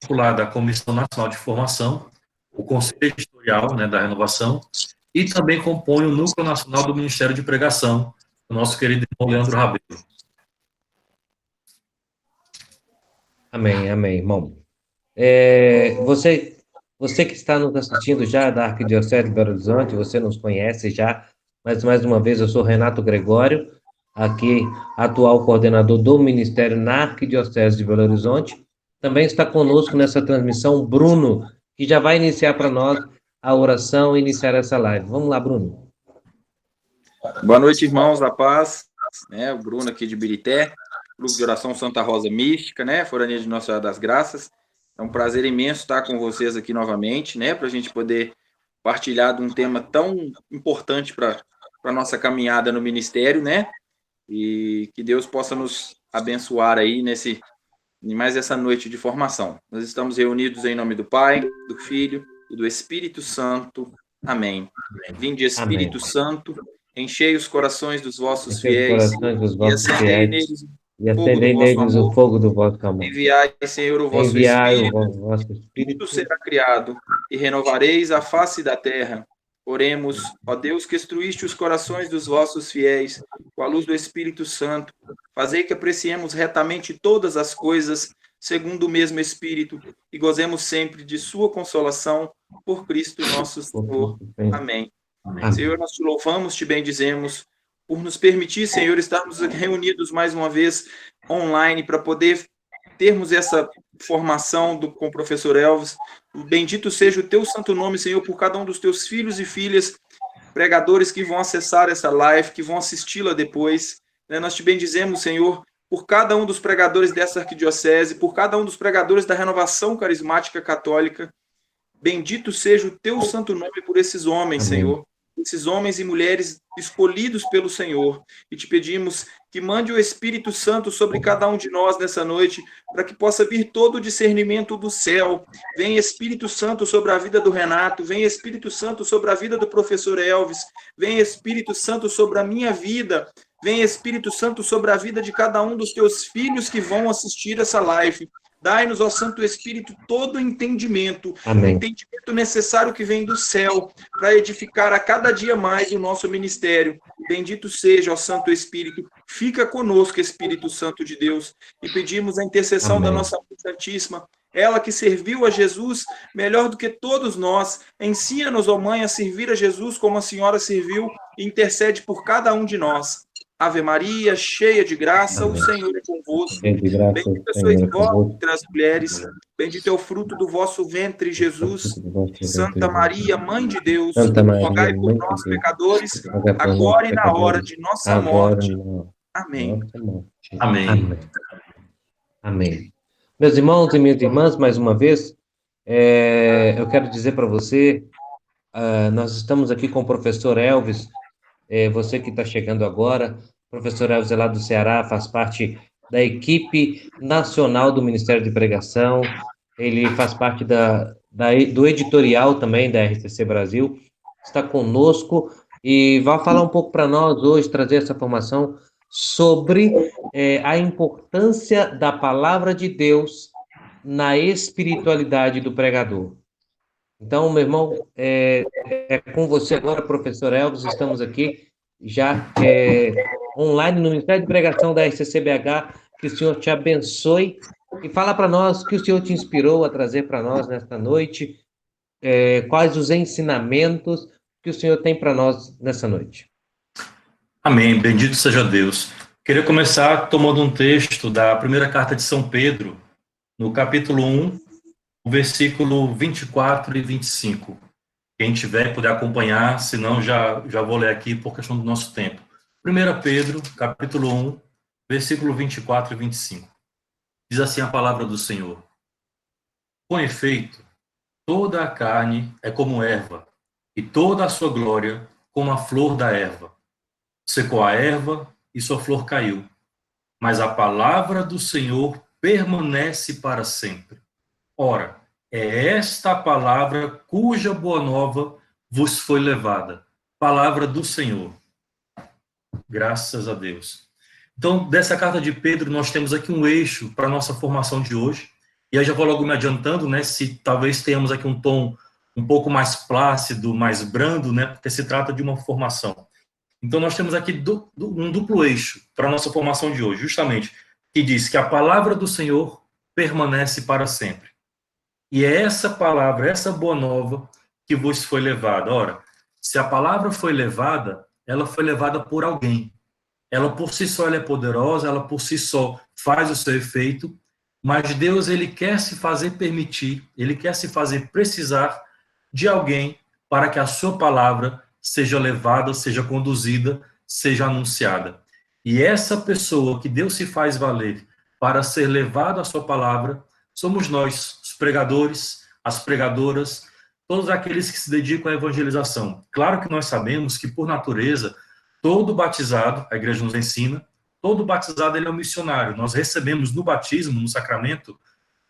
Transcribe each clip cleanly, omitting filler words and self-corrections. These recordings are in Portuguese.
titular da Comissão Nacional de Formação, o Conselho Editorial, né, da Renovação, e também compõe o Núcleo Nacional do Ministério de Pregação, o nosso querido irmão Leandro Rabelo. Amém, amém, irmão. Você que está nos assistindo já da Arquidiocese de Belo Horizonte, você nos conhece já, mas mais uma vez eu sou Renato Gregório, aqui atual coordenador do Ministério na Arquidiocese de Belo Horizonte. Também está conosco nessa transmissão Bruno, que já vai iniciar para nós a oração e iniciar essa live. Vamos lá, Bruno. Boa noite, irmãos da paz, né? O Bruno aqui de Birité, Grupo de Oração Santa Rosa Mística, né? Forania de Nossa Senhora das Graças. É um prazer imenso estar com vocês aqui novamente, né? Para a gente poder partilhar de um tema tão importante para a nossa caminhada no ministério, né? E que Deus possa nos abençoar aí em mais essa noite de formação. Nós estamos reunidos em nome do Pai, do Filho e do Espírito Santo. Amém. Vinde, Espírito Amém. Santo, enchei os corações dos vossos fiéis e acendei neles o fogo do vosso amor. Enviai, Senhor, o vosso Espírito, tudo será criado, e renovareis a face da terra. Oremos, ó Deus, que instruíste os corações dos vossos fiéis, com a luz do Espírito Santo, fazei que apreciemos retamente todas as coisas, segundo o mesmo Espírito, e gozemos sempre de sua consolação, por Cristo nosso Senhor. Amém. Senhor, nós te louvamos, te bendizemos, por nos permitir, Senhor, estarmos reunidos mais uma vez online para poder termos essa formação com o professor Elvis. Bendito seja o teu santo nome, Senhor, por cada um dos teus filhos e filhas, pregadores que vão acessar essa live, que vão assisti-la depois. Nós te bendizemos, Senhor, por cada um dos pregadores dessa arquidiocese, por cada um dos pregadores da Renovação Carismática Católica. Bendito seja o teu santo nome por esses homens, Amém. Senhor. Esses homens e mulheres escolhidos pelo Senhor, e te pedimos que mande o Espírito Santo sobre cada um de nós nessa noite, para que possa vir todo o discernimento do céu. Vem Espírito Santo sobre a vida do Renato, vem Espírito Santo sobre a vida do professor Elvis, vem Espírito Santo sobre a minha vida, vem Espírito Santo sobre a vida de cada um dos teus filhos que vão assistir essa live. Dai-nos, ó Santo Espírito, todo o entendimento, Amém. O entendimento necessário que vem do céu, para edificar a cada dia mais o nosso ministério. Bendito seja, ó Santo Espírito, fica conosco, Espírito Santo de Deus, e pedimos a intercessão Amém. da nossa Mãe Santíssima, ela que serviu a Jesus melhor do que todos nós. Ensina-nos, ó Mãe, a servir a Jesus como a Senhora serviu e intercede por cada um de nós. Ave Maria, cheia de graça, Amém. O Senhor é convosco. Graça, Bendita sois vós entre as mulheres, bendito é o fruto do vosso ventre, Jesus. Santa Maria, Mãe de Deus, rogai por nós, pecadores, agora e na hora de nossa morte. Amém. Amém. Amém. Meus irmãos e minhas irmãs, mais uma vez, eu quero dizer para você, nós estamos aqui com o professor Elvis, você que está chegando agora, o professor Elvis é lá do Ceará, faz parte da equipe nacional do Ministério de Pregação, ele faz parte do editorial também da RCC Brasil, está conosco e vai falar um pouco para nós hoje, trazer essa formação sobre a importância da palavra de Deus na espiritualidade do pregador. Então, meu irmão, é com você agora, professor Elvis, estamos aqui já online no Ministério de Pregação da RCCBH, que o Senhor te abençoe e fala para nós o que o Senhor te inspirou a trazer para nós nesta noite, quais os ensinamentos que o Senhor tem para nós nessa noite. Amém, bendito seja Deus. Queria começar tomando um texto da primeira carta de São Pedro, no capítulo 1, o versículo 24 e 25. Quem tiver, puder acompanhar, senão já vou ler aqui por questão do nosso tempo. 1 Pedro, capítulo 1, versículo 24 e 25. Diz assim a palavra do Senhor. Com efeito, toda a carne é como erva, e toda a sua glória como a flor da erva. Secou a erva e sua flor caiu, mas a palavra do Senhor permanece para sempre. Ora, é esta a palavra cuja boa nova vos foi levada. Palavra do Senhor. Graças a Deus. Então, dessa carta de Pedro, nós temos aqui um eixo para a nossa formação de hoje, E aí já vou logo me adiantando, né, se talvez tenhamos aqui um tom um pouco mais plácido, mais brando, né, porque se trata de uma formação. Então nós temos aqui um duplo eixo para a nossa formação de hoje, justamente, que diz que a palavra do Senhor permanece para sempre. E é essa palavra, essa boa nova que vos foi levada. Ora, se a palavra foi levada, ela foi levada por alguém. Ela por si só ela é poderosa, ela por si só faz o seu efeito, mas Deus ele quer se fazer permitir, ele quer se fazer precisar de alguém para que a sua palavra seja levada, seja conduzida, seja anunciada. E essa pessoa que Deus se faz valer para ser levado a sua palavra, somos nós, os pregadores, as pregadoras, todos aqueles que se dedicam à evangelização. Claro que nós sabemos que, por natureza, todo batizado, a igreja nos ensina, todo batizado ele é um missionário. Nós recebemos no batismo, no sacramento,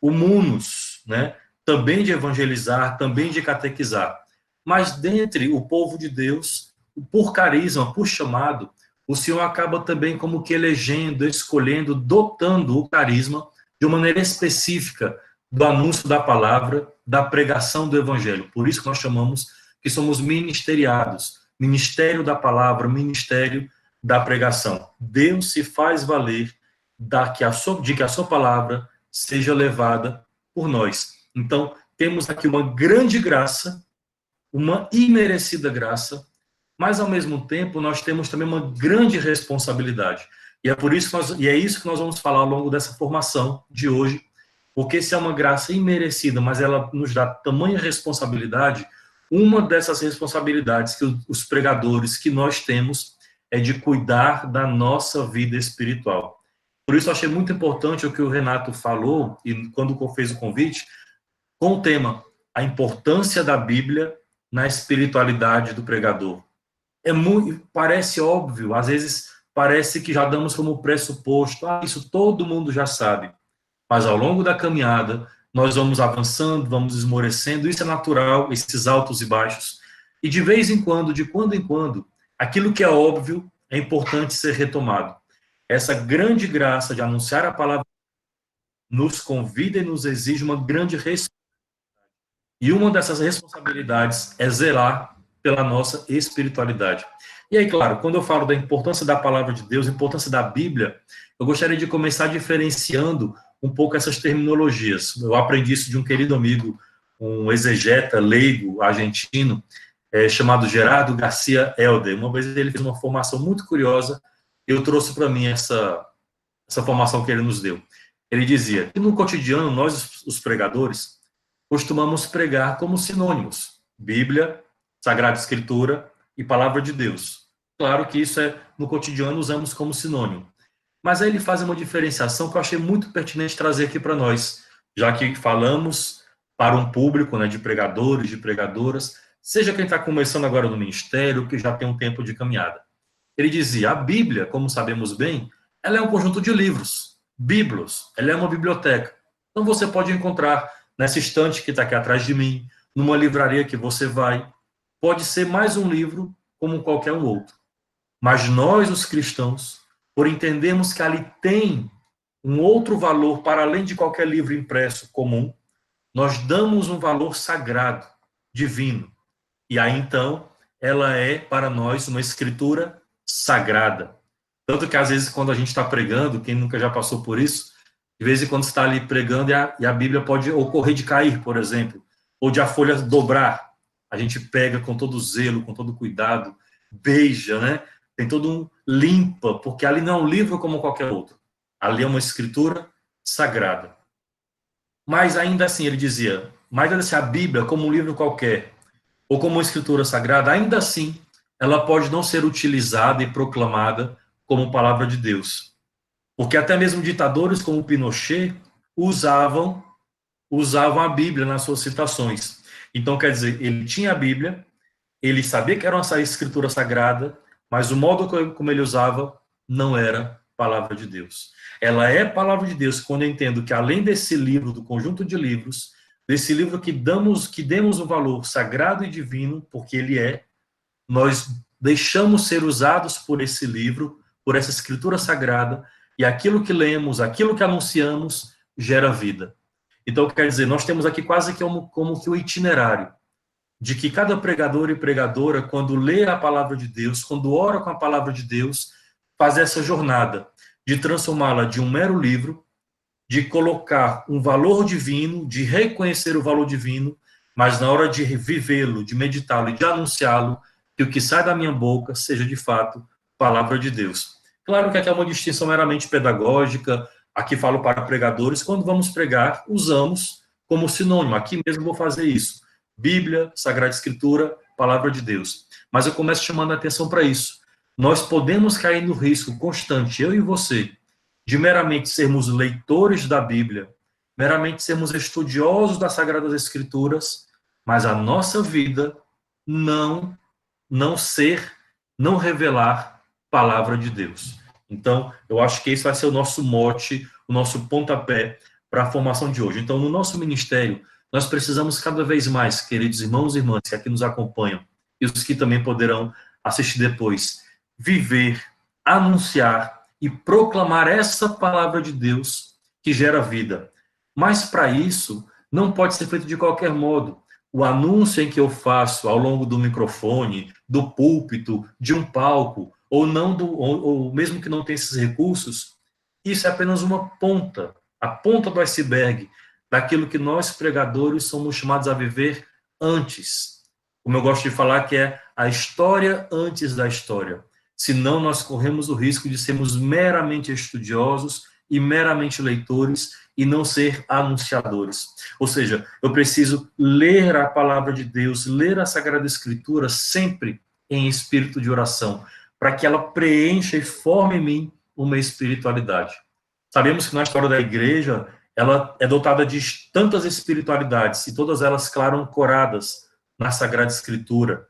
o munus, né? Também de evangelizar, também de catequizar. Mas dentre o povo de Deus, por carisma, por chamado, o Senhor acaba também como que elegendo, escolhendo, dotando o carisma de uma maneira específica do anúncio da palavra, da pregação do evangelho. Por isso que nós chamamos que somos ministeriados, ministério da palavra, ministério da pregação. Deus se faz valer de que a sua palavra seja levada por nós. Então, temos aqui uma grande graça, uma imerecida graça, mas ao mesmo tempo nós temos também uma grande responsabilidade. E é por isso e é isso que nós vamos falar ao longo dessa formação de hoje, porque se é uma graça imerecida, mas ela nos dá tamanha responsabilidade, uma dessas responsabilidades que os pregadores que nós temos é de cuidar da nossa vida espiritual. Por isso eu achei muito importante o que o Renato falou, e quando fez o convite, com o tema, a importância da Bíblia na espiritualidade do pregador. Parece óbvio, às vezes parece que já damos como pressuposto, isso todo mundo já sabe. Mas ao longo da caminhada, nós vamos avançando, vamos esmorecendo, isso é natural, esses altos e baixos. E de vez em quando, de quando em quando, aquilo que é óbvio é importante ser retomado. Essa grande graça de anunciar a palavra nos convida e nos exige uma grande responsabilidade. E uma dessas responsabilidades é zelar pela nossa espiritualidade. E aí, claro, quando eu falo da importância da palavra de Deus, importância da Bíblia, eu gostaria de começar diferenciando um pouco essas terminologias. Eu aprendi isso de um querido amigo, um exegeta leigo argentino, chamado Gerardo Garcia Helder. Uma vez ele fez uma formação muito curiosa, eu trouxe para mim essa formação que ele nos deu. Ele dizia que no cotidiano, nós, os pregadores, costumamos pregar como sinônimos: Bíblia, Sagrada Escritura e Palavra de Deus. Claro que isso no cotidiano usamos como sinônimo. Mas aí ele faz uma diferenciação que eu achei muito pertinente trazer aqui para nós, já que falamos para um público, né, de pregadores, de pregadoras, seja quem está começando agora no ministério, que já tem um tempo de caminhada. Ele dizia, a Bíblia, como sabemos bem, ela é um conjunto de livros, bíblios, ela é uma biblioteca. Então você pode encontrar nessa estante que está aqui atrás de mim, numa livraria que você vai, pode ser mais um livro como qualquer um outro. Mas nós, os cristãos, por entendermos que ali tem um outro valor para além de qualquer livro impresso comum, nós damos um valor sagrado, divino. E aí, então, ela é, para nós, uma escritura sagrada. Tanto que, às vezes, quando a gente está pregando, quem nunca já passou por isso, de vez em quando está ali pregando e a Bíblia pode ocorrer de cair, por exemplo, ou de a folha dobrar. A gente pega com todo zelo, com todo cuidado, beija, né? Tem todo um limpa, porque ali não é um livro como qualquer outro. Ali é uma escritura sagrada. Mas ainda assim, ele dizia, mais ainda assim, a Bíblia, como um livro qualquer, ou como uma escritura sagrada, ainda assim, ela pode não ser utilizada e proclamada como palavra de Deus. Porque até mesmo ditadores como Pinochet usavam a Bíblia nas suas citações. Então, quer dizer, ele tinha a Bíblia, ele sabia que era uma escritura sagrada, mas o modo como ele usava não era palavra de Deus. Ela é palavra de Deus quando eu entendo que, além desse livro, do conjunto de livros, desse livro que demos um valor sagrado e divino, porque ele é, nós deixamos ser usados por esse livro, por essa escritura sagrada, e aquilo que lemos, aquilo que anunciamos, gera vida. Então, quer dizer, nós temos aqui quase que como que o itinerário de que cada pregador e pregadora, quando lê a palavra de Deus, quando ora com a palavra de Deus, faz essa jornada de transformá-la de um mero livro, de colocar um valor divino, de reconhecer o valor divino, mas na hora de vivê-lo, de meditá-lo e de anunciá-lo, que o que sai da minha boca seja de fato palavra de Deus. Claro que aqui é uma distinção meramente pedagógica, aqui falo para pregadores, quando vamos pregar, usamos como sinônimo, aqui mesmo vou fazer isso, Bíblia, Sagrada Escritura, palavra de Deus. Mas eu começo chamando a atenção para isso. Nós podemos cair no risco constante, eu e você, de meramente sermos leitores da Bíblia, meramente sermos estudiosos das Sagradas Escrituras, mas a nossa vida não revelar palavra de Deus. Então, eu acho que esse vai ser o nosso mote, o nosso pontapé para a formação de hoje. Então, no nosso ministério, nós precisamos cada vez mais, queridos irmãos e irmãs que aqui nos acompanham, e os que também poderão assistir depois, viver, anunciar e proclamar essa palavra de Deus que gera vida. Mas para isso, não pode ser feito de qualquer modo. O anúncio em que eu faço ao longo do microfone, do púlpito, de um palco, ou não ou mesmo que não tenha esses recursos, isso é apenas uma ponta, a ponta do iceberg daquilo que nós pregadores somos chamados a viver antes. Como eu gosto de falar, que é a história antes da história. Senão nós corremos o risco de sermos meramente estudiosos e meramente leitores e não ser anunciadores. Ou seja, eu preciso ler a palavra de Deus, ler a Sagrada Escritura sempre em espírito de oração, para que ela preencha e forme em mim uma espiritualidade. Sabemos que na história da igreja, ela é dotada de tantas espiritualidades, e todas elas, claro, ancoradas na Sagrada Escritura.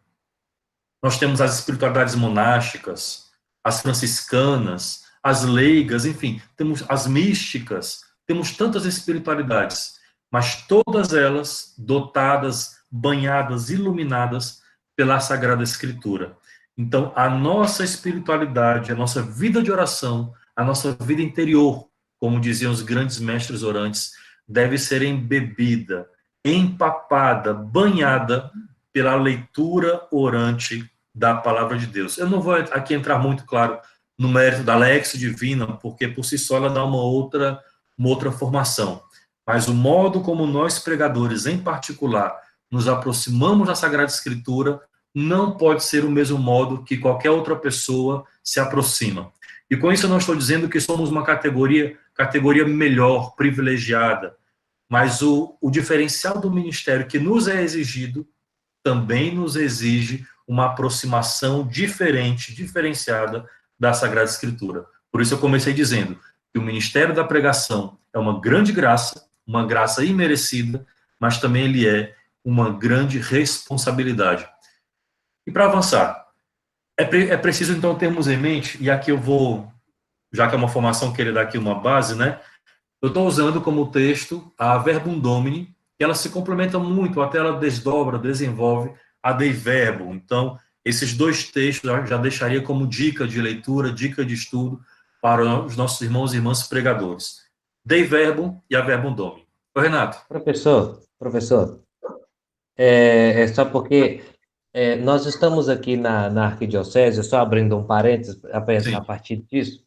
Nós temos as espiritualidades monásticas, as franciscanas, as leigas, enfim, temos as místicas, temos tantas espiritualidades, mas todas elas dotadas, banhadas, iluminadas pela Sagrada Escritura. Então, a nossa espiritualidade, a nossa vida de oração, a nossa vida interior, como diziam os grandes mestres orantes, deve ser embebida, empapada, banhada pela leitura orante da palavra de Deus. Eu não vou aqui entrar muito, claro, no mérito da Lexio Divina, porque por si só ela dá uma outra formação. Mas o modo como nós, pregadores, em particular, nos aproximamos da Sagrada Escritura, não pode ser o mesmo modo que qualquer outra pessoa se aproxima. E com isso eu não estou dizendo que somos uma categoria melhor, privilegiada, mas o diferencial do ministério que nos é exigido também nos exige uma aproximação diferente, diferenciada da Sagrada Escritura. Por isso eu comecei dizendo que o ministério da pregação é uma grande graça, uma graça imerecida, mas também ele é uma grande responsabilidade. E para avançar, é preciso então termos em mente, e aqui eu vou, já que é uma formação que ele dá aqui uma base, né? Eu estou usando como texto a Verbum Domini, que ela se complementa muito, até ela desdobra, desenvolve a Dei Verbum. Então, esses dois textos já deixaria como dica de leitura, dica de estudo para os nossos irmãos e irmãs pregadores. Dei Verbum e a Verbum Domini. Oi, Renato. Professor, só porque nós estamos aqui na Arquidiocese, só abrindo um parênteses a partir disso,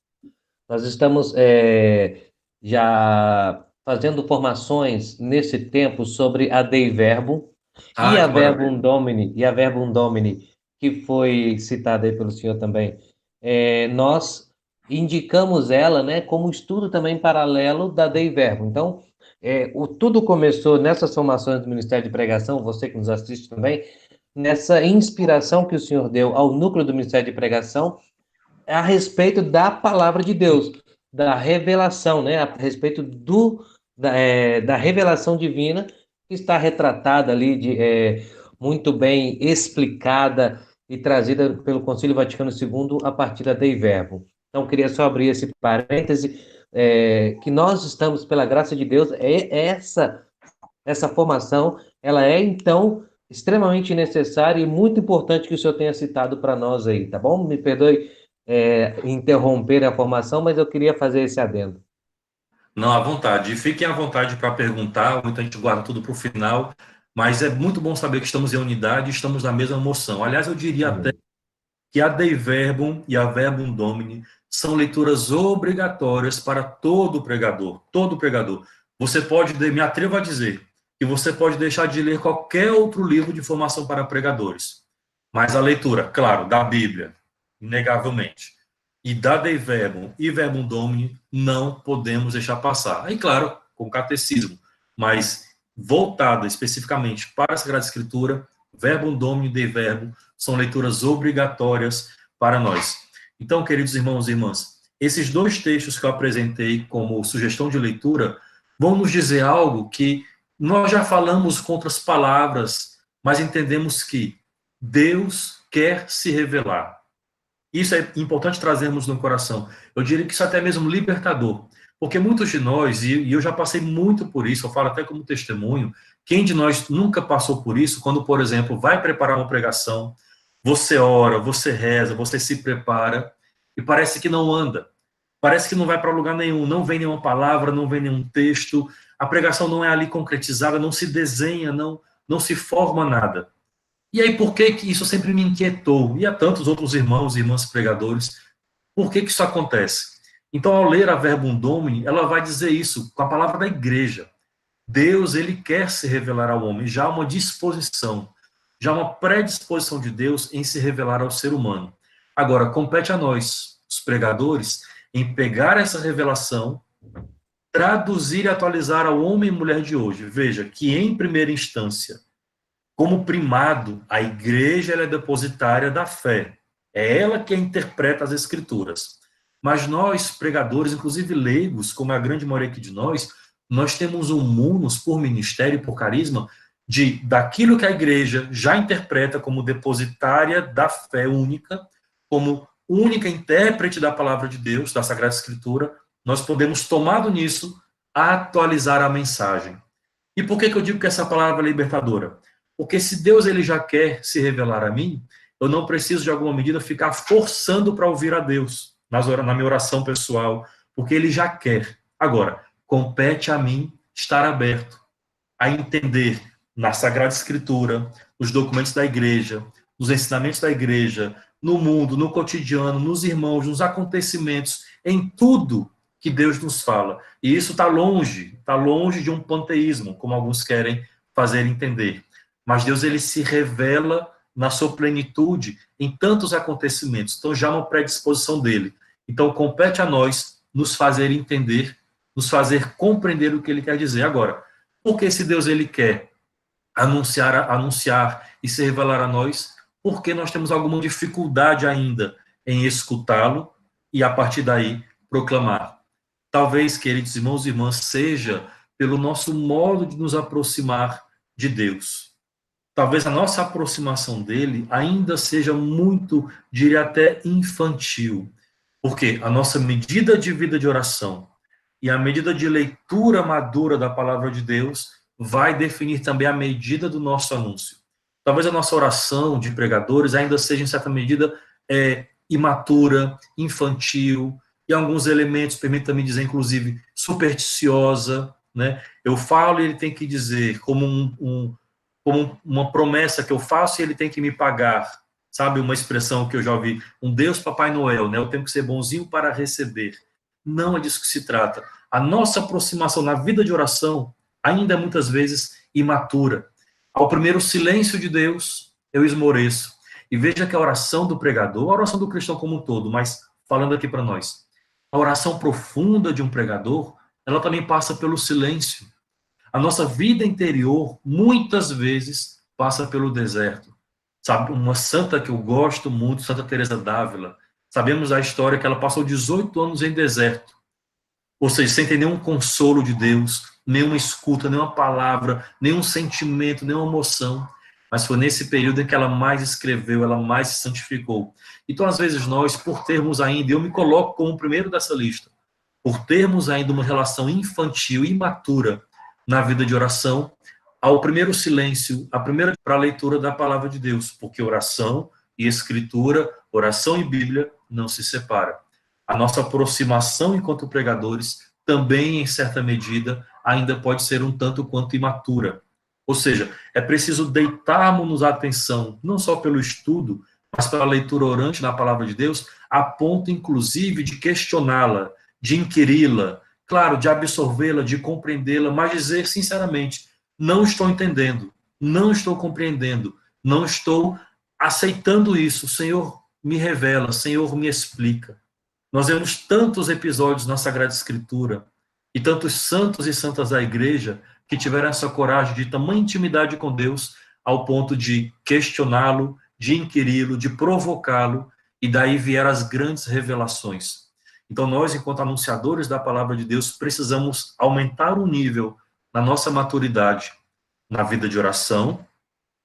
nós estamos já fazendo formações nesse tempo sobre a Dei Verbum e a Verbum Domini, que foi citada aí pelo senhor também. Nós indicamos ela, né, como estudo também paralelo da Dei Verbum. Então, tudo começou nessas formações do Ministério de Pregação, você que nos assiste também, nessa inspiração que o senhor deu ao núcleo do Ministério de Pregação a respeito da palavra de Deus, da revelação, né, a respeito da revelação divina que está retratada ali, muito bem explicada e trazida pelo Concílio Vaticano II a partir da Dei Verbum. Então, queria só abrir esse parêntese, que nós estamos, pela graça de Deus, essa formação, ela é, então, extremamente necessária e muito importante que o senhor tenha citado para nós aí, tá bom? Me perdoe interromper a formação, mas eu queria fazer esse adendo. Não, à vontade. E fiquem à vontade para perguntar, ou então a gente guarda tudo para o final, mas é muito bom saber que estamos em unidade e estamos na mesma moção. Aliás, eu diria até Amém. que a Dei Verbum e a Verbum Domini são leituras obrigatórias para todo pregador, todo pregador. Você pode, me atrevo a dizer, que você pode deixar de ler qualquer outro livro de formação para pregadores, mas a leitura, claro, da Bíblia, inegavelmente, e da Dei Verbum e Verbum Domini, não podemos deixar passar. Aí, claro, com catecismo, mas voltada especificamente para a Sagrada Escritura, Verbum Domini e Dei Verbum são leituras obrigatórias para nós. Então, queridos irmãos e irmãs, esses dois textos que eu apresentei como sugestão de leitura vão nos dizer algo que nós já falamos com outras palavras, mas entendemos que Deus quer se revelar. Isso é importante trazermos no coração. Eu diria que isso é até mesmo libertador, porque muitos de nós, e eu já passei muito por isso, eu falo até como testemunho, quem de nós nunca passou por isso, quando, por exemplo, vai preparar uma pregação, você ora, você reza, você se prepara, e parece que não anda, parece que não vai para lugar nenhum, não vem nenhuma palavra, não vem nenhum texto, a pregação não é ali concretizada, não se desenha, não se forma nada. E aí, por que que isso sempre me inquietou? E a tantos outros irmãos e irmãs pregadores, por que que isso acontece? Então, ao ler a Verbum Domini, ela vai dizer isso com a palavra da igreja. Deus, ele quer se revelar ao homem, já há uma disposição, já há uma predisposição de Deus em se revelar ao ser humano. Agora, compete a nós, os pregadores, em pegar essa revelação, traduzir e atualizar ao homem e mulher de hoje. Veja que, em primeira instância, como primado, a igreja ela é depositária da fé. É ela que interpreta as escrituras. Mas nós, pregadores, inclusive leigos, como é a grande maioria aqui de nós temos um munus por ministério, por carisma, daquilo que a igreja já interpreta como depositária da fé única, como única intérprete da palavra de Deus, da Sagrada Escritura, nós podemos, tomado nisso, atualizar a mensagem. E por que eu digo que essa palavra é libertadora? Porque se Deus ele já quer se revelar a mim, eu não preciso, de alguma medida, ficar forçando para ouvir a Deus na minha oração pessoal, porque ele já quer. Agora, compete a mim estar aberto a entender na Sagrada Escritura, nos documentos da igreja, nos ensinamentos da igreja, no mundo, no cotidiano, nos irmãos, nos acontecimentos, em tudo que Deus nos fala. E isso está longe de um panteísmo, como alguns querem fazer entender. Mas Deus ele se revela na sua plenitude em tantos acontecimentos. Então já é uma predisposição dele. Então compete a nós nos fazer entender, nos fazer compreender o que ele quer dizer. Agora, porque se Deus ele quer anunciar e se revelar a nós, porque nós temos alguma dificuldade ainda em escutá-lo e a partir daí proclamar. Talvez, queridos irmãos e irmãs, seja pelo nosso modo de nos aproximar de Deus. Talvez a nossa aproximação dele ainda seja muito, diria até, infantil. Porque a nossa medida de vida de oração e a medida de leitura madura da palavra de Deus vai definir também a medida do nosso anúncio. Talvez a nossa oração de pregadores ainda seja, em certa medida, imatura, infantil, e alguns elementos, permita-me dizer, inclusive, supersticiosa, né? Eu falo e ele tem que dizer, como uma promessa que eu faço e ele tem que me pagar, sabe? Uma expressão que eu já ouvi, um Deus Papai Noel, né? Eu tenho que ser bonzinho para receber. Não é disso que se trata. A nossa aproximação na vida de oração ainda é muitas vezes imatura. Ao primeiro silêncio de Deus, eu esmoreço. E veja que a oração do pregador, a oração do cristão como um todo, mas falando aqui para nós, a oração profunda de um pregador, ela também passa pelo silêncio. A nossa vida interior, muitas vezes, passa pelo deserto. Sabe, uma santa que eu gosto muito, Santa Teresa d'Ávila, sabemos a história que ela passou 18 anos em deserto. Ou seja, sem ter nenhum consolo de Deus, nenhuma escuta, nenhuma palavra, nenhum sentimento, nenhuma emoção. Mas foi nesse período em que ela mais escreveu, ela mais se santificou. Então, às vezes, nós, por termos ainda, eu me coloco como o primeiro dessa lista, por termos ainda uma relação infantil, imatura, na vida de oração, ao primeiro silêncio, a primeira para a leitura da palavra de Deus, porque oração e escritura, oração e Bíblia não se separam. A nossa aproximação enquanto pregadores também, em certa medida, ainda pode ser um tanto quanto imatura. Ou seja, é preciso deitarmos a atenção, não só pelo estudo, mas pela leitura orante da palavra de Deus, a ponto, inclusive, de questioná-la, de inquiri-la, claro, de absorvê-la, de compreendê-la, mas dizer sinceramente, não estou entendendo, não estou compreendendo, não estou aceitando isso, Senhor, me revela, Senhor, me explica. Nós vemos tantos episódios na Sagrada Escritura e tantos santos e santas da igreja que tiveram essa coragem de tamanha intimidade com Deus ao ponto de questioná-lo, de inquiri-lo, de provocá-lo, e daí vieram as grandes revelações. Então nós, enquanto anunciadores da palavra de Deus, precisamos aumentar o nível na nossa maturidade na vida de oração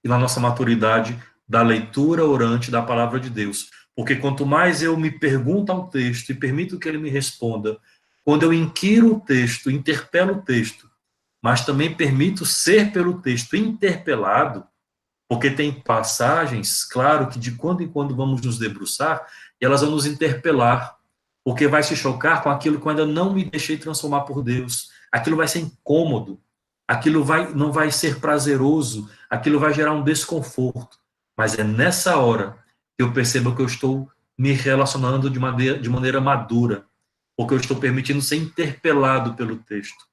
e na nossa maturidade da leitura orante da palavra de Deus. Porque quanto mais eu me pergunto ao texto e permito que ele me responda, quando eu inquiro o texto, interpelo o texto, mas também permito ser pelo texto interpelado, porque tem passagens, claro, que de quando em quando vamos nos debruçar, e elas vão nos interpelar, porque vai se chocar com aquilo que eu ainda não me deixei transformar por Deus. Aquilo vai ser incômodo, aquilo não vai ser prazeroso, aquilo vai gerar um desconforto. Mas é nessa hora que eu percebo que eu estou me relacionando de maneira madura, porque eu estou permitindo ser interpelado pelo texto.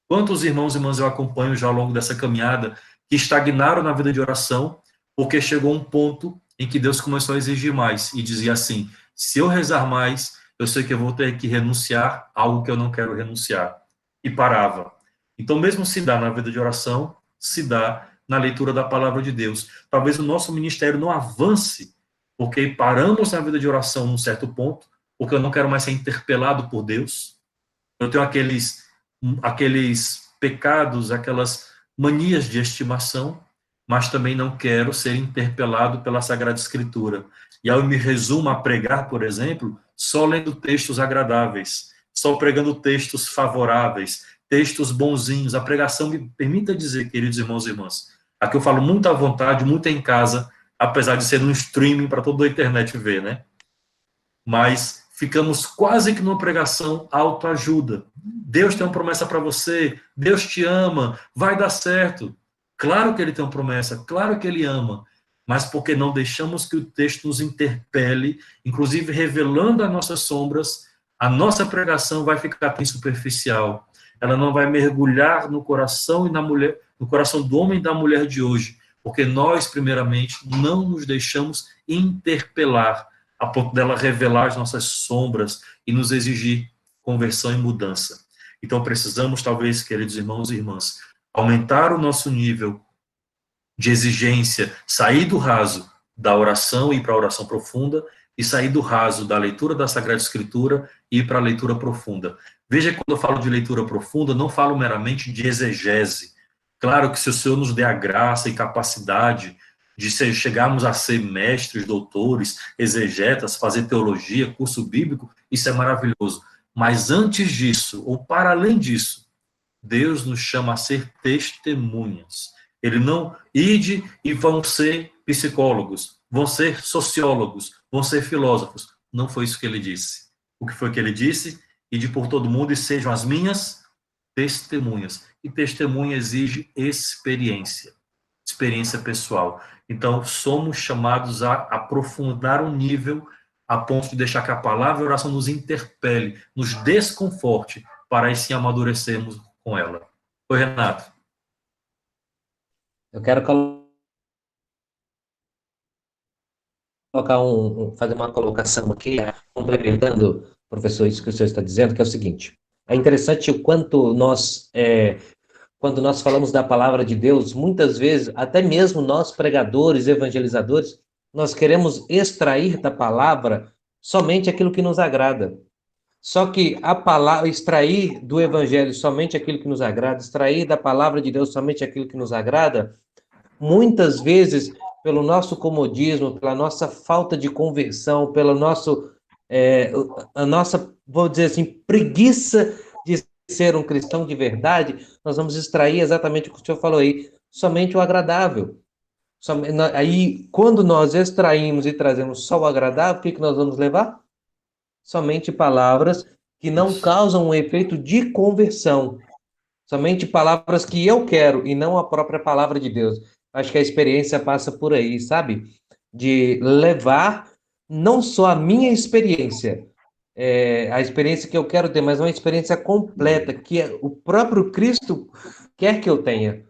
Quantos irmãos e irmãs eu acompanho já ao longo dessa caminhada que estagnaram na vida de oração, porque chegou um ponto em que Deus começou a exigir mais e dizia assim: se eu rezar mais, eu sei que eu vou ter que renunciar a algo que eu não quero renunciar. E parava. Então, mesmo se dá na vida de oração, se dá na leitura da palavra de Deus. Talvez o nosso ministério não avance, porque paramos na vida de oração num certo ponto, porque eu não quero mais ser interpelado por Deus. Eu tenho aqueles pecados, aquelas manias de estimação, mas também não quero ser interpelado pela Sagrada Escritura. E aí eu me resumo a pregar, por exemplo, só lendo textos agradáveis, só pregando textos favoráveis, textos bonzinhos. A pregação, me permita dizer, queridos irmãos e irmãs, aqui eu falo muito à vontade, muito em casa, apesar de ser um streaming para toda a internet ver, né? Mas ficamos quase que numa pregação autoajuda. Deus tem uma promessa para você, Deus te ama, vai dar certo. Claro que ele tem uma promessa, claro que ele ama, mas porque não deixamos que o texto nos interpele, inclusive revelando as nossas sombras, a nossa pregação vai ficar bem superficial. Ela não vai mergulhar no coração e na mulher, no coração do homem e da mulher de hoje, porque nós, primeiramente, não nos deixamos interpelar a ponto dela revelar as nossas sombras e nos exigir conversão e mudança. Então precisamos, talvez, queridos irmãos e irmãs, aumentar o nosso nível de exigência, sair do raso da oração e ir para a oração profunda, e sair do raso da leitura da Sagrada Escritura e ir para a leitura profunda. Veja que quando eu falo de leitura profunda, não falo meramente de exegese. Claro que se o Senhor nos der a graça e capacidade de chegarmos a ser mestres, doutores, exegetas, fazer teologia, curso bíblico, isso é maravilhoso. Mas antes disso, ou para além disso, Deus nos chama a ser testemunhas. Ele não ide e vão ser psicólogos, vão ser sociólogos, vão ser filósofos. Não foi isso que ele disse. O que foi que ele disse? Ide por todo mundo e sejam as minhas testemunhas. E testemunha exige experiência pessoal. Então, somos chamados a aprofundar um nível a ponto de deixar que a palavra e a oração nos interpele, nos desconforte, para aí sim amadurecermos com ela. Oi, Renato. Eu quero fazer uma colocação aqui, complementando, professor, isso que o senhor está dizendo, que é o seguinte: é interessante o quanto quando nós falamos da palavra de Deus, muitas vezes, até mesmo nós pregadores, evangelizadores, nós queremos extrair da palavra somente aquilo que nos agrada. Só que a palavra, extrair do evangelho somente aquilo que nos agrada, extrair da palavra de Deus somente aquilo que nos agrada, muitas vezes, pelo nosso comodismo, pela nossa falta de conversão, pela a nossa, vou dizer assim, preguiça de ser um cristão de verdade, nós vamos extrair exatamente o que o senhor falou aí, somente o agradável. Aí, quando nós extraímos e trazemos só o agradável, o que nós vamos levar? Somente palavras que não causam um efeito de conversão. Somente palavras que eu quero e não a própria palavra de Deus. Acho que a experiência passa por aí, sabe? De levar não só a minha experiência, a experiência que eu quero ter, mas uma experiência completa, que o próprio Cristo quer que eu tenha.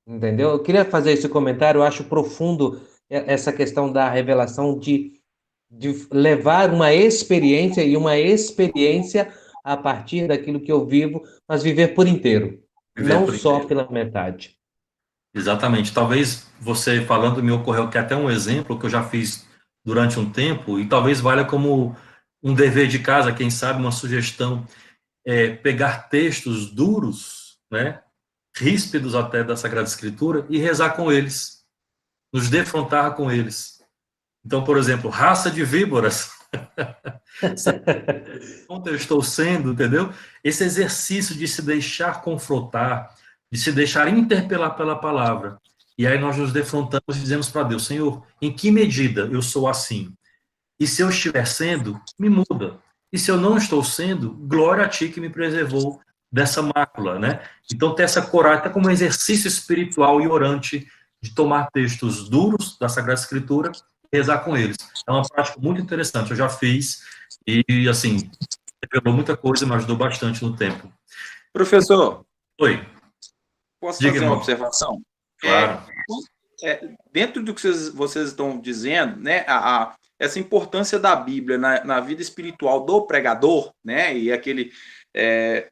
Entendeu? Eu queria fazer esse comentário, eu acho profundo essa questão da revelação de levar uma experiência e uma experiência a partir daquilo que eu vivo, mas viver por inteiro, Viver não por só inteiro. pela metade. Exatamente. Talvez você falando me ocorreu que até um exemplo que eu já fiz durante um tempo, e talvez valha como um dever de casa, quem sabe uma sugestão, pegar textos duros, né, ríspidos até da Sagrada Escritura, e rezar com eles, nos defrontar com eles. Então, por exemplo, raça de víboras. Onde eu estou sendo, entendeu? Esse exercício de se deixar confrontar, de se deixar interpelar pela palavra. E aí nós nos defrontamos e dizemos para Deus, Senhor, em que medida eu sou assim? E se eu estiver sendo, me muda. E se eu não estou sendo, glória a ti que me preservou dessa mácula, né? Então ter essa coragem, até como um exercício espiritual e orante, de tomar textos duros da Sagrada Escritura e rezar com eles. É uma prática muito interessante, eu já fiz, e assim, revelou muita coisa, me ajudou bastante no tempo. Professor, Oi, posso diga, fazer uma irmão. observação? Claro. Dentro do que vocês estão dizendo, né, essa importância da Bíblia na vida espiritual do pregador, né, e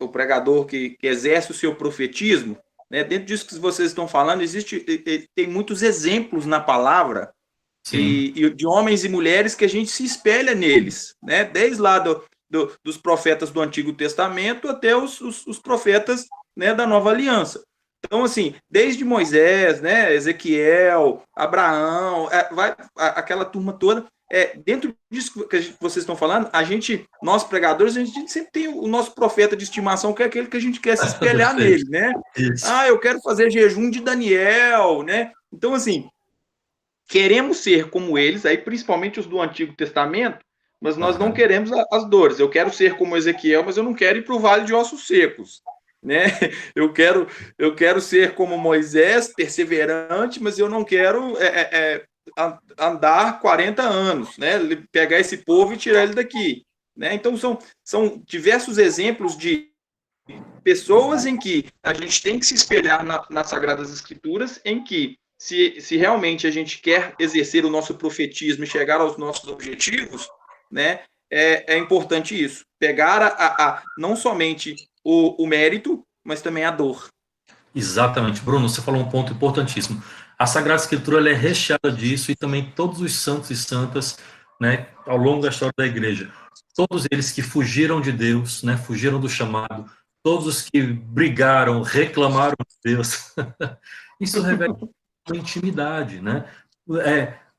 o pregador que exerce o seu profetismo, né, dentro disso que vocês estão falando, tem muitos exemplos na palavra e de homens e mulheres que a gente se espelha neles, né, desde lá dos profetas do Antigo Testamento até os profetas, né, da Nova Aliança. Então, assim, desde Moisés, né, Ezequiel, Abraão, aquela turma toda, dentro disso que vocês estão falando, nós pregadores, a gente sempre tem o nosso profeta de estimação, que é aquele que a gente quer se espelhar nele, né? Isso. Eu quero fazer jejum de Daniel, né? Então, assim, queremos ser como eles, aí principalmente os do Antigo Testamento, mas nós não queremos as dores. Eu quero ser como Ezequiel, mas eu não quero ir para o vale de ossos secos, né? Eu quero ser como Moisés, perseverante, mas eu não quero andar 40 anos, né? Pegar esse povo e tirar ele daqui, né? Então são diversos exemplos de pessoas em que a gente tem que se espelhar nas Sagradas Escrituras, em que se realmente a gente quer exercer o nosso profetismo e chegar aos nossos objetivos, né? É importante isso, pegar não somente o mérito, mas também a dor. Exatamente. Bruno, você falou um ponto importantíssimo. A Sagrada Escritura ela é recheada disso e também todos os santos e santas, né, ao longo da história da igreja. Todos eles que fugiram de Deus, né, fugiram do chamado, todos os que brigaram, reclamaram de Deus. Isso revela uma intimidade, né?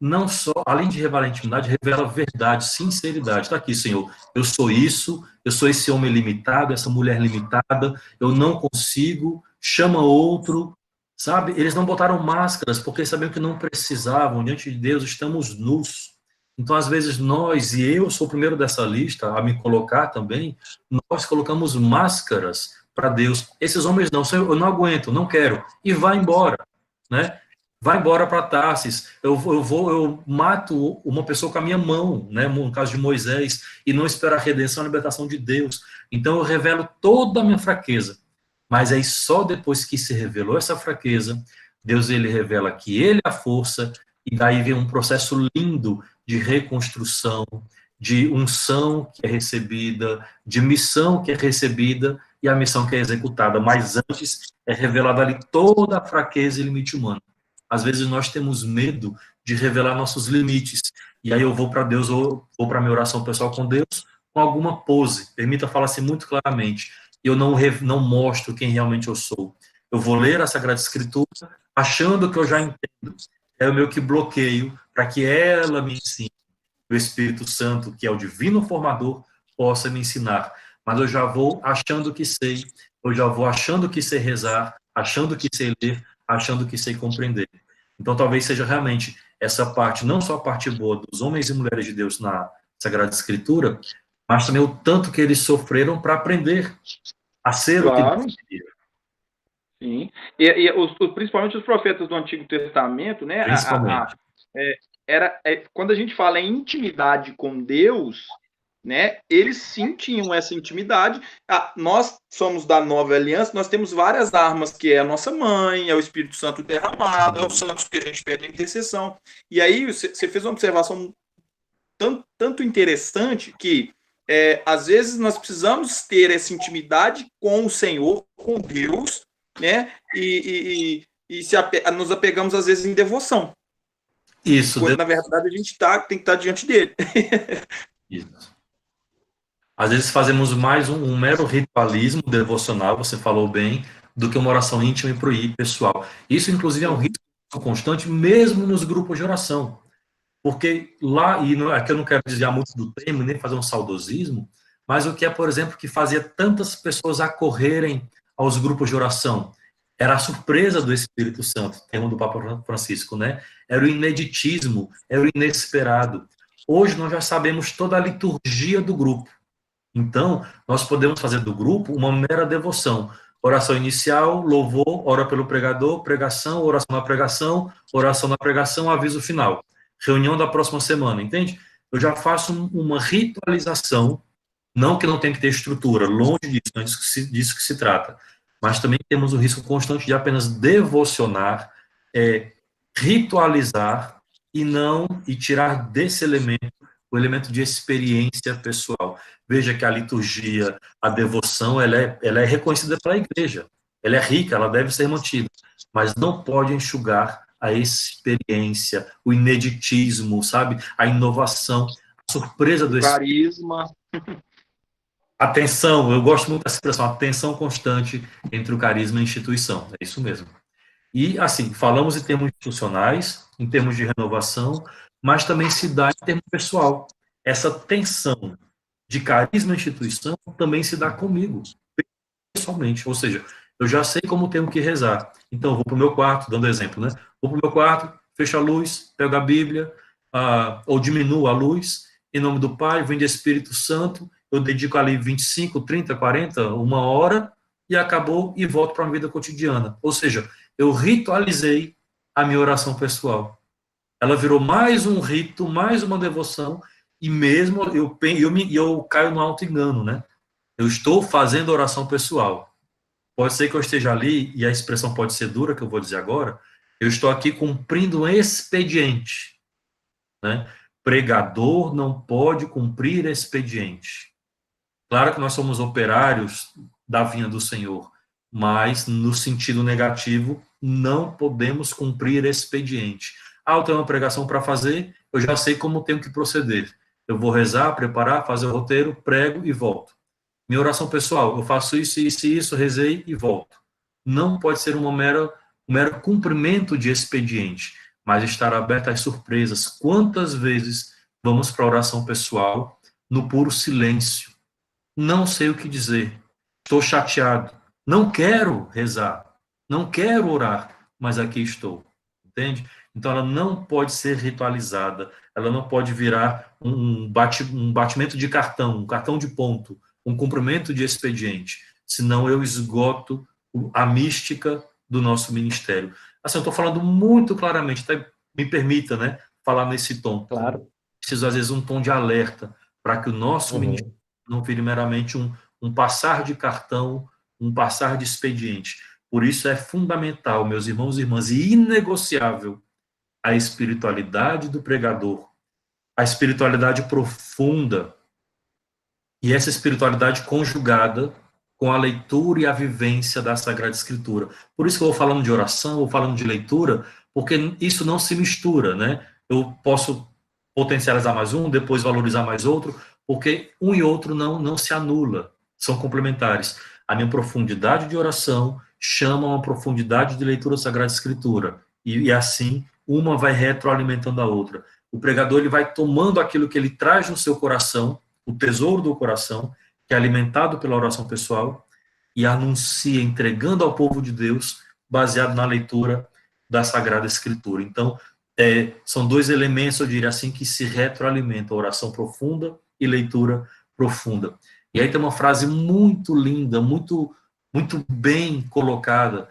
Não só, além de revelar intimidade, revela verdade, sinceridade. Está aqui, Senhor, eu sou isso, eu sou esse homem limitado, essa mulher limitada, eu não consigo, chama outro, sabe? Eles não botaram máscaras, porque sabiam que não precisavam, diante de Deus estamos nus. Então, às vezes, nós, e eu sou o primeiro dessa lista, a me colocar também, nós colocamos máscaras para Deus. Esses homens não, Senhor, eu não aguento, não quero, e vai embora, né? Vai embora para Tarsis, eu mato uma pessoa com a minha mão, né, no caso de Moisés, e não espero a redenção e a libertação de Deus. Então eu revelo toda a minha fraqueza. Mas aí só depois que se revelou essa fraqueza, Deus ele revela que ele é a força, e daí vem um processo lindo de reconstrução, de unção que é recebida, de missão que é recebida, e a missão que é executada. Mas antes é revelada ali toda a fraqueza e limite humano. Às vezes nós temos medo de revelar nossos limites. E aí eu vou para Deus, ou vou para a minha oração pessoal com Deus, com alguma pose. Permita falar assim muito claramente. Eu não mostro quem realmente eu sou. Eu vou ler a Sagrada Escritura, achando que eu já entendo. É o meu que bloqueio para que ela me ensine. O Espírito Santo, que é o divino formador, possa me ensinar. Mas eu já vou achando que sei, eu já vou achando que sei rezar, achando que sei ler, achando que sei compreender. Então, talvez seja realmente essa parte, não só a parte boa dos homens e mulheres de Deus na Sagrada Escritura, mas também o tanto que eles sofreram para aprender a ser o que Deus queria. Sim. Principalmente os profetas do Antigo Testamento, né? Principalmente. Quando a gente fala em intimidade com Deus, né? Eles sim tinham essa intimidade. Nós somos da Nova Aliança, nós temos várias armas, que é a nossa mãe, é o Espírito Santo derramado, é os santos que a gente pede a intercessão. E aí você fez uma observação tanto interessante que às vezes nós precisamos ter essa intimidade com o Senhor, com Deus, né? E nos apegamos às vezes em devoção. Isso. Quando, na verdade, a gente tem que estar diante dele. Isso. Às vezes fazemos mais um mero ritualismo devocional, você falou bem, do que uma oração íntima e pessoal. Isso, inclusive, é um risco constante, mesmo nos grupos de oração. Porque lá, aqui eu não quero desviar muito do tema, nem fazer um saudosismo, mas o que é, por exemplo, que fazia tantas pessoas acorrerem aos grupos de oração? Era a surpresa do Espírito Santo, termo do Papa Francisco, né? Era o ineditismo, era o inesperado. Hoje nós já sabemos toda a liturgia do grupo. Então, nós podemos fazer do grupo uma mera devoção. Oração inicial, louvor, ora pelo pregador, pregação, oração na pregação, aviso final. Reunião da próxima semana, entende? Eu já faço uma ritualização, não que não tenha que ter estrutura, longe disso, não é disso que se trata. Mas também temos o risco constante de apenas devocionar, ritualizar e tirar desse elemento o elemento de experiência pessoal. Veja que a liturgia, a devoção, ela é reconhecida pela igreja. Ela é rica, ela deve ser mantida, mas não pode enxugar a experiência, o ineditismo, sabe? A inovação, a surpresa do carisma. Atenção, eu gosto muito dessa expressão, a tensão constante entre o carisma e a instituição. É isso mesmo. E, assim, falamos em termos institucionais, em termos de renovação, mas também se dá em termos pessoal. Essa tensão de carisma e instituição também se dá comigo, pessoalmente. Ou seja, eu já sei como tenho que rezar. Então, eu vou para o meu quarto, dando exemplo, né? Vou para o meu quarto, fecho a luz, pego a Bíblia, ou diminuo a luz, em nome do Pai, vem do Espírito Santo, eu dedico ali 25, 30, 40, uma hora, e acabou, e volto para a vida cotidiana. Ou seja, eu ritualizei a minha oração pessoal. Ela virou mais um rito, mais uma devoção, e mesmo eu caio no auto-engano, né? Eu estou fazendo oração pessoal. Pode ser que eu esteja ali, e a expressão pode ser dura, que eu vou dizer agora, eu estou aqui cumprindo um expediente, né? Pregador não pode cumprir expediente. Claro que nós somos operários da vinha do Senhor, mas no sentido negativo, não podemos cumprir expediente. Eu tenho uma pregação para fazer, eu já sei como tenho que proceder. Eu vou rezar, preparar, fazer o roteiro, prego e volto. Minha oração pessoal, eu faço isso, rezei e volto. Não pode ser um mero cumprimento de expediente, mas estar aberto às surpresas. Quantas vezes vamos para a oração pessoal no puro silêncio? Não sei o que dizer, estou chateado, não quero rezar, não quero orar, mas aqui estou, entende? Então ela não pode ser ritualizada, ela não pode virar um batimento de cartão, um cartão de ponto, um cumprimento de expediente, senão eu esgoto a mística do nosso ministério. Assim, eu estou falando muito claramente, até me permita, né, falar nesse tom. Claro. Preciso, às vezes, um tom de alerta para que o nosso ministério não vire meramente um passar de cartão, um passar de expediente. Por isso é fundamental, meus irmãos e irmãs, e inegociável a espiritualidade do pregador, a espiritualidade profunda, e essa espiritualidade conjugada com a leitura e a vivência da Sagrada Escritura. Por isso que eu vou falando de oração, vou falando de leitura, porque isso não se mistura, né? Eu posso potencializar mais um, depois valorizar mais outro, porque um e outro não se anula, são complementares. A minha profundidade de oração chama uma profundidade de leitura da Sagrada Escritura, e assim uma vai retroalimentando a outra. O pregador ele vai tomando aquilo que ele traz no seu coração, o tesouro do coração, que é alimentado pela oração pessoal, e anuncia, entregando ao povo de Deus, baseado na leitura da Sagrada Escritura. Então, são dois elementos, eu diria assim, que se retroalimentam, oração profunda e leitura profunda. E aí tem uma frase muito linda, muito, muito bem colocada,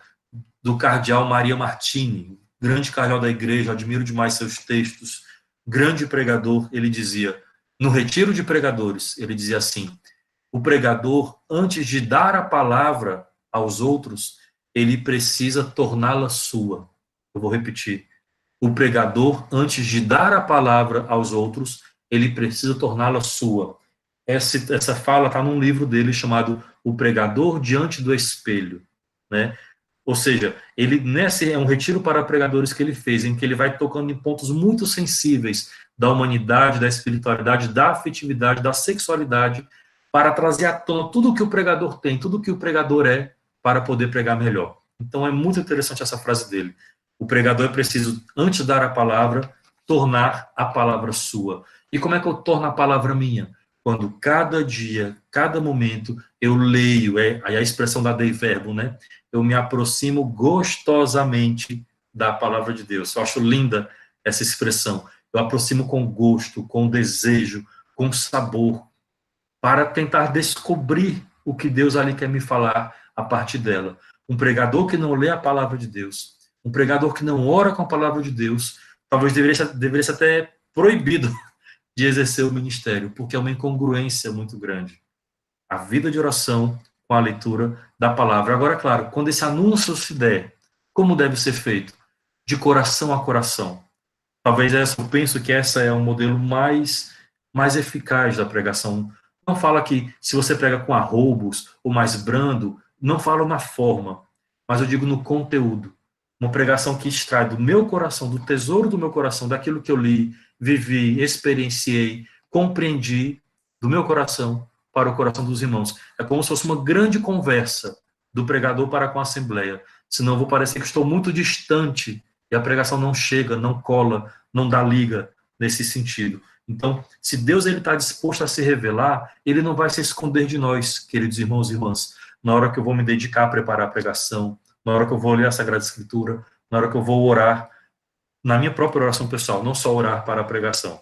do cardeal Maria Martini, grande cardeal da igreja, admiro demais seus textos, grande pregador. Ele dizia, no retiro de pregadores, ele dizia assim: o pregador, antes de dar a palavra aos outros, ele precisa torná-la sua. Eu vou repetir. O pregador, antes de dar a palavra aos outros, ele precisa torná-la sua. Essa fala está num livro dele chamado O Pregador Diante do Espelho, né? Ou seja, nesse é um retiro para pregadores que ele fez, em que ele vai tocando em pontos muito sensíveis da humanidade, da espiritualidade, da afetividade, da sexualidade, para trazer à tona tudo o que o pregador tem, tudo o que o pregador é, para poder pregar melhor. Então é muito interessante essa frase dele. O pregador é preciso, antes de dar a palavra, tornar a palavra sua. E como é que eu torno a palavra minha? Quando cada dia, cada momento, eu leio, aí a expressão da Dei Verbo, né? Eu me aproximo gostosamente da palavra de Deus. Eu acho linda essa expressão. Eu aproximo com gosto, com desejo, com sabor, para tentar descobrir o que Deus ali quer me falar a partir dela. Um pregador que não lê a palavra de Deus, um pregador que não ora com a palavra de Deus, talvez deveria ser até proibido de exercer o ministério, porque é uma incongruência muito grande. A vida de oração com a leitura da palavra. Agora, claro, quando esse anúncio se der, como deve ser feito? De coração a coração. Talvez eu penso que essa é o modelo mais eficaz da pregação. Não fala que se você prega com arroubos ou mais brando, não fala na forma, mas eu digo no conteúdo. Uma pregação que extrai do meu coração, do tesouro do meu coração, daquilo que eu li, vivi, experienciei, compreendi, do meu coração para o coração dos irmãos. É como se fosse uma grande conversa do pregador para com a assembleia. Senão eu vou parecer que estou muito distante e a pregação não chega, não cola, não dá liga nesse sentido. Então, se Deus está disposto a se revelar, ele não vai se esconder de nós, queridos irmãos e irmãs. Na hora que eu vou me dedicar a preparar a pregação, na hora que eu vou ler a Sagrada Escritura, na hora que eu vou orar, na minha própria oração pessoal, não só orar para a pregação.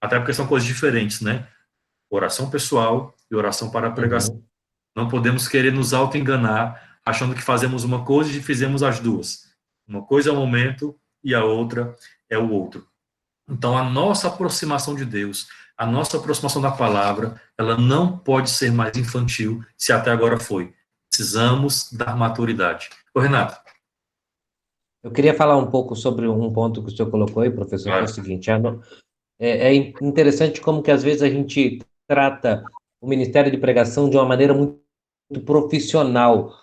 Até porque são coisas diferentes, né? Oração pessoal e oração para a pregação. Uhum. Não podemos querer nos auto-enganar, achando que fazemos uma coisa e fizemos as duas. Uma coisa é o momento e a outra é o outro. Então, a nossa aproximação de Deus, a nossa aproximação da palavra, ela não pode ser mais infantil, se até agora foi. Precisamos dar maturidade. Ô, Renato. Eu queria falar um pouco sobre um ponto que o senhor colocou aí, professor, claro. Que é o seguinte, é interessante como que às vezes a gente trata o ministério de pregação de uma maneira muito profissional,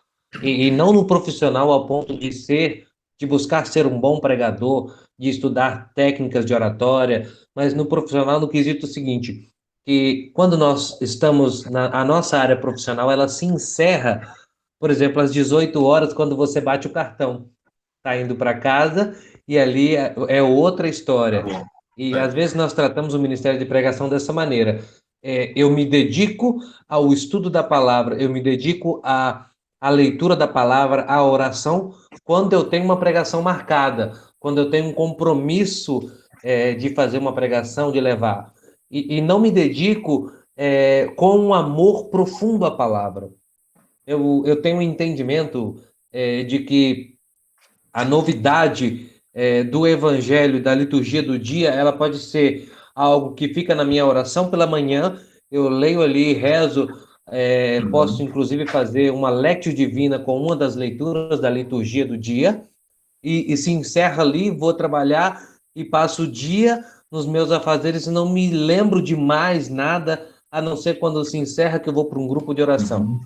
e não no profissional ao ponto de buscar ser um bom pregador, de estudar técnicas de oratória, mas no profissional no quesito seguinte, que quando nós estamos a nossa área profissional, ela se encerra, por exemplo, às 18 horas, quando você bate o cartão, está indo para casa, e ali é outra história. E às vezes nós tratamos o ministério de pregação dessa maneira. Eu me dedico ao estudo da palavra, eu me dedico à leitura da palavra, à oração, quando eu tenho uma pregação marcada, quando eu tenho um compromisso de fazer uma pregação, de levar. E não me dedico com um amor profundo à palavra. Eu tenho um entendimento de que a novidade do evangelho, da liturgia do dia, ela pode ser algo que fica na minha oração pela manhã, eu leio ali, rezo, posso inclusive fazer uma lectio divina com uma das leituras da liturgia do dia, e se encerra ali, vou trabalhar e passo o dia nos meus afazeres e não me lembro de mais nada, a não ser quando se encerra que eu vou para um grupo de oração.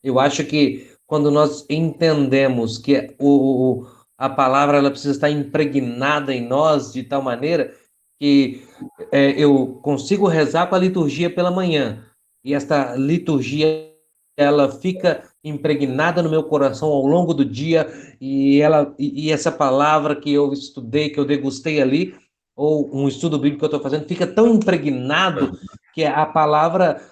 Eu acho que quando nós entendemos que a palavra ela precisa estar impregnada em nós de tal maneira que eu consigo rezar com a liturgia pela manhã, e esta liturgia ela fica impregnada no meu coração ao longo do dia, e essa palavra que eu estudei, que eu degustei ali, ou um estudo bíblico que eu estou fazendo, fica tão impregnado que a palavra,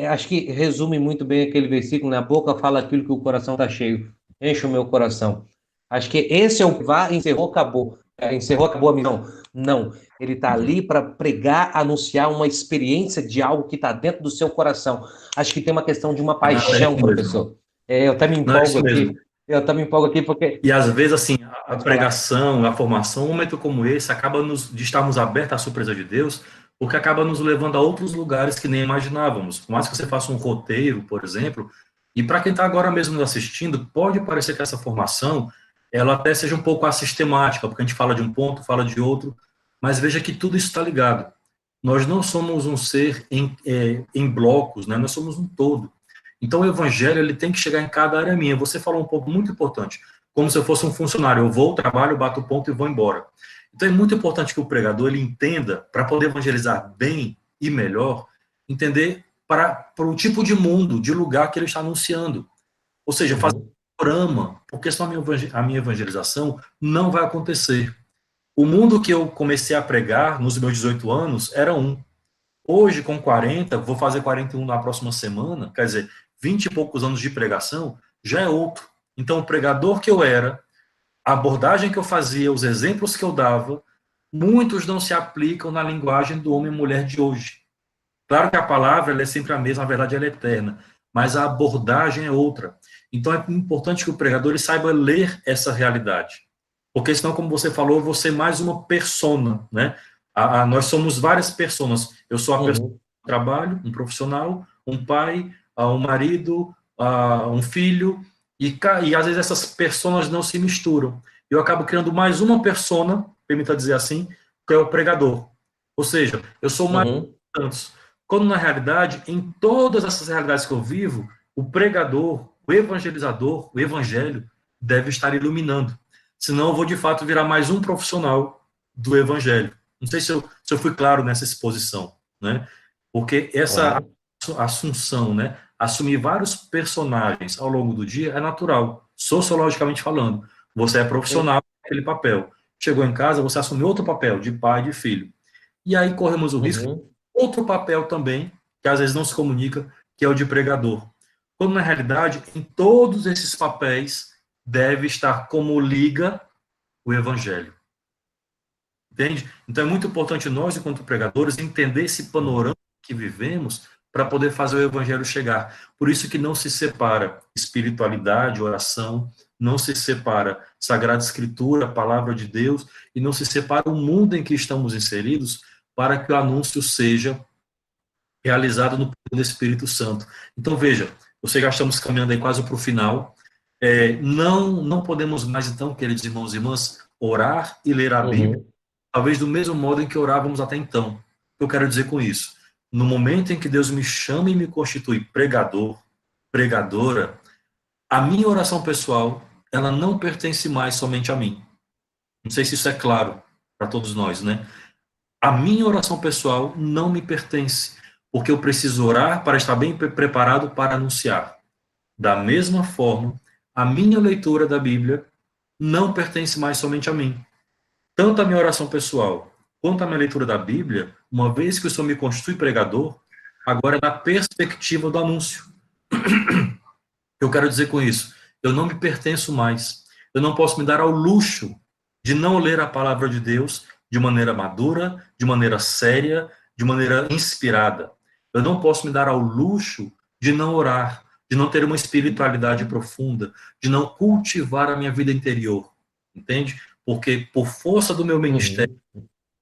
acho que resume muito bem aquele versículo, na boca fala aquilo que o coração está cheio, enche o meu coração. Acho que esse é o vá, encerrou, acabou. Encerrou, acabou a missão. Não, ele está ali para pregar, anunciar uma experiência de algo que está dentro do seu coração. Acho que tem uma questão de uma paixão, professor. Eu até me empolgo aqui. Eu até me empolgo aqui porque... E às vezes, assim, a pregação, a formação, um momento como esse, acaba de estarmos abertos à surpresa de Deus, porque acaba nos levando a outros lugares que nem imaginávamos. Por mais que você faça um roteiro, por exemplo, e para quem está agora mesmo nos assistindo, pode parecer que essa formação, ela até seja um pouco assistemática, porque a gente fala de um ponto, fala de outro, mas veja que tudo isso está ligado. Nós não somos um ser em blocos, né? Nós somos um todo. Então, o evangelho ele tem que chegar em cada área minha. Você falou um ponto muito importante, como se eu fosse um funcionário. Eu vou, trabalho, bato o ponto e vou embora. Então, é muito importante que o pregador ele entenda, para poder evangelizar bem e melhor, entender para o tipo de mundo, de lugar que ele está anunciando. Ou seja, fazer um programa, porque senão a minha evangelização não vai acontecer. O mundo que eu comecei a pregar nos meus 18 anos era um. Hoje, com 40, vou fazer 41 na próxima semana, quer dizer, 20 e poucos anos de pregação, já é outro. Então, o pregador que eu era, a abordagem que eu fazia, os exemplos que eu dava, muitos não se aplicam na linguagem do homem e mulher de hoje. Claro que a palavra ela é sempre a mesma, na verdade ela é eterna, mas a abordagem é outra. Então, é importante que o pregador ele saiba ler essa realidade. Porque senão, como você falou, eu vou ser mais uma persona, né? Nós somos várias pessoas. Eu sou a pessoa que trabalho, um profissional, um pai, um marido, um filho, e às vezes essas pessoas não se misturam. Eu acabo criando mais uma persona, permita dizer assim, que é o pregador. Ou seja, eu sou mais tantos. Quando na realidade, em todas essas realidades que eu vivo, o pregador, o evangelizador, o evangelho deve estar iluminando. Senão eu vou de fato virar mais um profissional do evangelho. Não sei se eu fui claro nessa exposição, né? Porque essa assunção, né? Assumir vários personagens ao longo do dia é natural, sociologicamente falando. Você é profissional naquele papel. Chegou em casa, você assume outro papel, de pai e de filho. E aí corremos o risco de outro papel também, que às vezes não se comunica, que é o de pregador. Quando, na realidade, em todos esses papéis, deve estar como liga o evangelho. Entende? Então é muito importante nós, enquanto pregadores, entender esse panorama que vivemos para poder fazer o evangelho chegar. Por isso que não se separa espiritualidade, oração, não se separa Sagrada Escritura, a palavra de Deus, e não se separa o mundo em que estamos inseridos para que o anúncio seja realizado no poder do Espírito Santo. Então veja, você já estamos caminhando aí quase para o final. Não podemos mais, então, queridos irmãos e irmãs, orar e ler a Bíblia, talvez do mesmo modo em que orávamos até então. O que eu quero dizer com isso? No momento em que Deus me chama e me constitui pregador, pregadora, a minha oração pessoal, ela não pertence mais somente a mim. Não sei se isso é claro para todos nós, né? A minha oração pessoal não me pertence, porque eu preciso orar para estar bem preparado para anunciar. Da mesma forma, a minha leitura da Bíblia não pertence mais somente a mim. Tanto a minha oração pessoal quanto a minha leitura da Bíblia, uma vez que o Senhor me constitui pregador, agora é na perspectiva do anúncio. Eu quero dizer com isso, eu não me pertenço mais. Eu não posso me dar ao luxo de não ler a palavra de Deus de maneira madura, de maneira séria, de maneira inspirada. Eu não posso me dar ao luxo de não orar, de não ter uma espiritualidade profunda, de não cultivar a minha vida interior. Entende? Porque por força do meu ministério,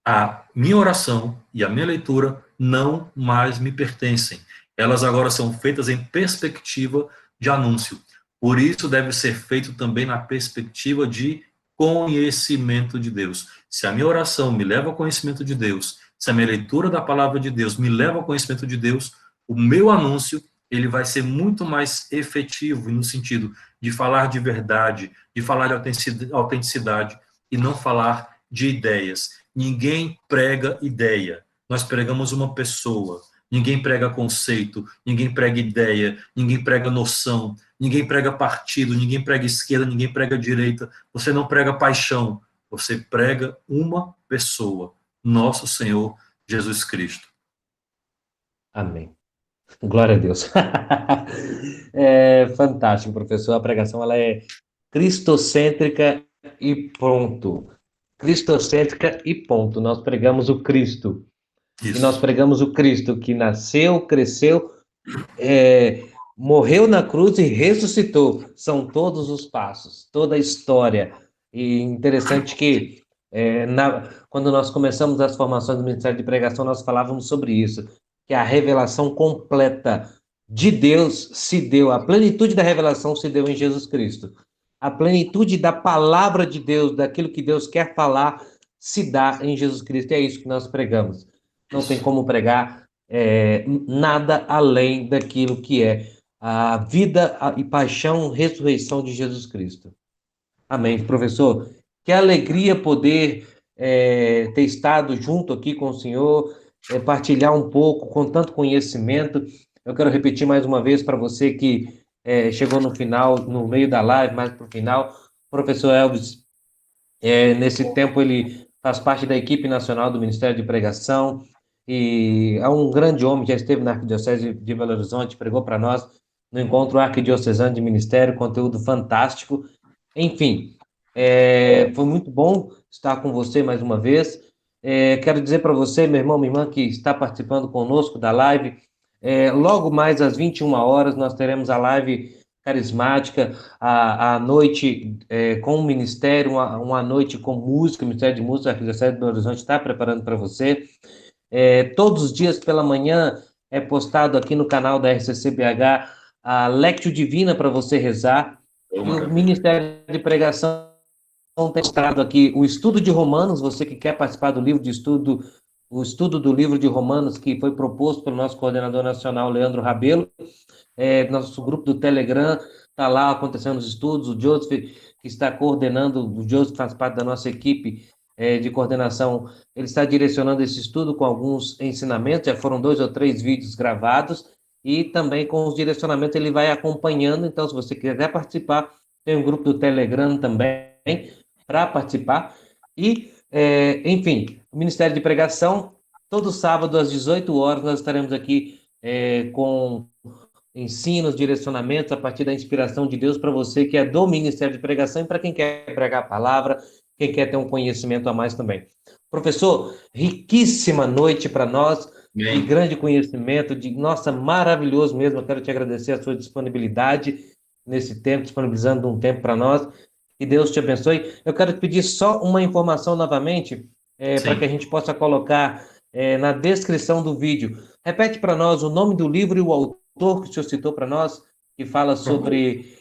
a minha oração e a minha leitura não mais me pertencem. Elas agora são feitas em perspectiva de anúncio. Por isso deve ser feito também na perspectiva de conhecimento de Deus. Se a minha oração me leva ao conhecimento de Deus, se a minha leitura da palavra de Deus me leva ao conhecimento de Deus, o meu anúncio ele vai ser muito mais efetivo no sentido de falar de verdade, de falar de autenticidade e não falar de ideias. Ninguém prega ideia. Nós pregamos uma pessoa. Ninguém prega conceito, ninguém prega ideia, ninguém prega noção, ninguém prega partido, ninguém prega esquerda, ninguém prega direita. Você não prega paixão, você prega uma pessoa, nosso Senhor Jesus Cristo. Amém. Glória a Deus. É fantástico, professor. A pregação ela é cristocêntrica e pronto. cristocêntrica e ponto. Nós pregamos o Cristo. Isso. E nós pregamos o Cristo que nasceu, cresceu, morreu na cruz e ressuscitou. São todos os passos, toda a história. E interessante que quando nós começamos as formações do Ministério de Pregação, nós falávamos sobre isso, que a revelação completa de Deus se deu, a plenitude da revelação se deu em Jesus Cristo. A plenitude da palavra de Deus, daquilo que Deus quer falar, se dá em Jesus Cristo. E é isso que nós pregamos. Não tem como pregar nada além daquilo que é a vida e paixão, ressurreição de Jesus Cristo. Amém, professor. Que alegria poder ter estado junto aqui com o senhor, partilhar um pouco com tanto conhecimento. Eu quero repetir mais uma vez para você que chegou no final, no meio da live, mais para o final, o professor Elvis, nesse tempo ele faz parte da equipe nacional do Ministério de Pregação, e é um grande homem, já esteve na Arquidiocese de Belo Horizonte, pregou para nós no Encontro Arquidiocesano de Ministério, conteúdo fantástico. Enfim, foi muito bom estar com você mais uma vez. Quero dizer para você, meu irmão, minha irmã, que está participando conosco da live, logo mais às 21 horas nós teremos a live carismática, a noite com o Ministério, uma noite com música, o Ministério de Música, a Arquidiocese de Belo Horizonte está preparando para você. Todos os dias pela manhã é postado aqui no canal da RCCBH a Lectio Divina para você rezar. E o Ministério de Pregação tem estado aqui o estudo de Romanos, você que quer participar do livro de estudo, o estudo do livro de Romanos, que foi proposto pelo nosso coordenador nacional, Leandro Rabelo. Nosso grupo do Telegram está lá acontecendo os estudos, o Joseph, que está coordenando, o Joseph faz parte da nossa equipe de coordenação, ele está direcionando esse estudo com alguns ensinamentos, já foram 2 ou 3 vídeos gravados, e também com os direcionamentos ele vai acompanhando. Então, se você quiser participar, tem um grupo do Telegram também para participar. E, enfim, o Ministério de Pregação, todo sábado às 18 horas, nós estaremos aqui com ensinos, direcionamentos a partir da inspiração de Deus para você que é do Ministério de Pregação e para quem quer pregar a palavra, quem quer ter um conhecimento a mais também. Professor, riquíssima noite para nós, de grande conhecimento, nossa, maravilhoso mesmo. Eu quero te agradecer a sua disponibilidade nesse tempo, disponibilizando um tempo para nós. Que Deus te abençoe. Eu quero te pedir só uma informação novamente, para que a gente possa colocar na descrição do vídeo. Repete para nós o nome do livro e o autor que o senhor citou para nós, que fala sobre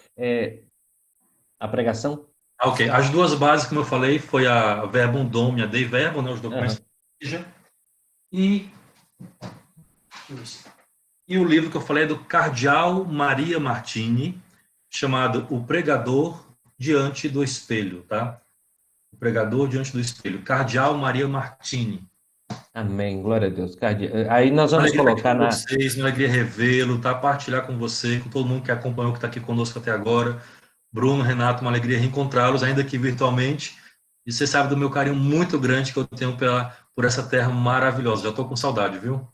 a pregação. Ok, as duas bases, como eu falei, foi a Verbum Dom e a Dei Verbum, né, os documentos da igreja, e o livro que eu falei é do Cardeal Maria Martini, chamado O Pregador Diante do Espelho, tá? O Pregador Diante do Espelho, Cardeal Maria Martini. Amém, glória a Deus. Aí nós vamos colocar na... Vocês, uma alegria revê-lo, tá? Partilhar com você, com todo mundo que acompanhou, que está aqui conosco até agora. Bruno, Renato, uma alegria reencontrá-los, ainda aqui virtualmente. E você sabe do meu carinho muito grande que eu tenho por essa terra maravilhosa. Já estou com saudade, viu?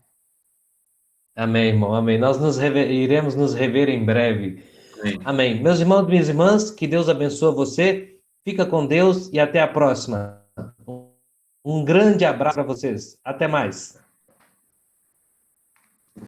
Amém, irmão, amém. Nós iremos nos rever em breve. Amém. Amém. Meus irmãos e minhas irmãs, que Deus abençoe você. Fica com Deus e até a próxima. Um grande abraço para vocês. Até mais.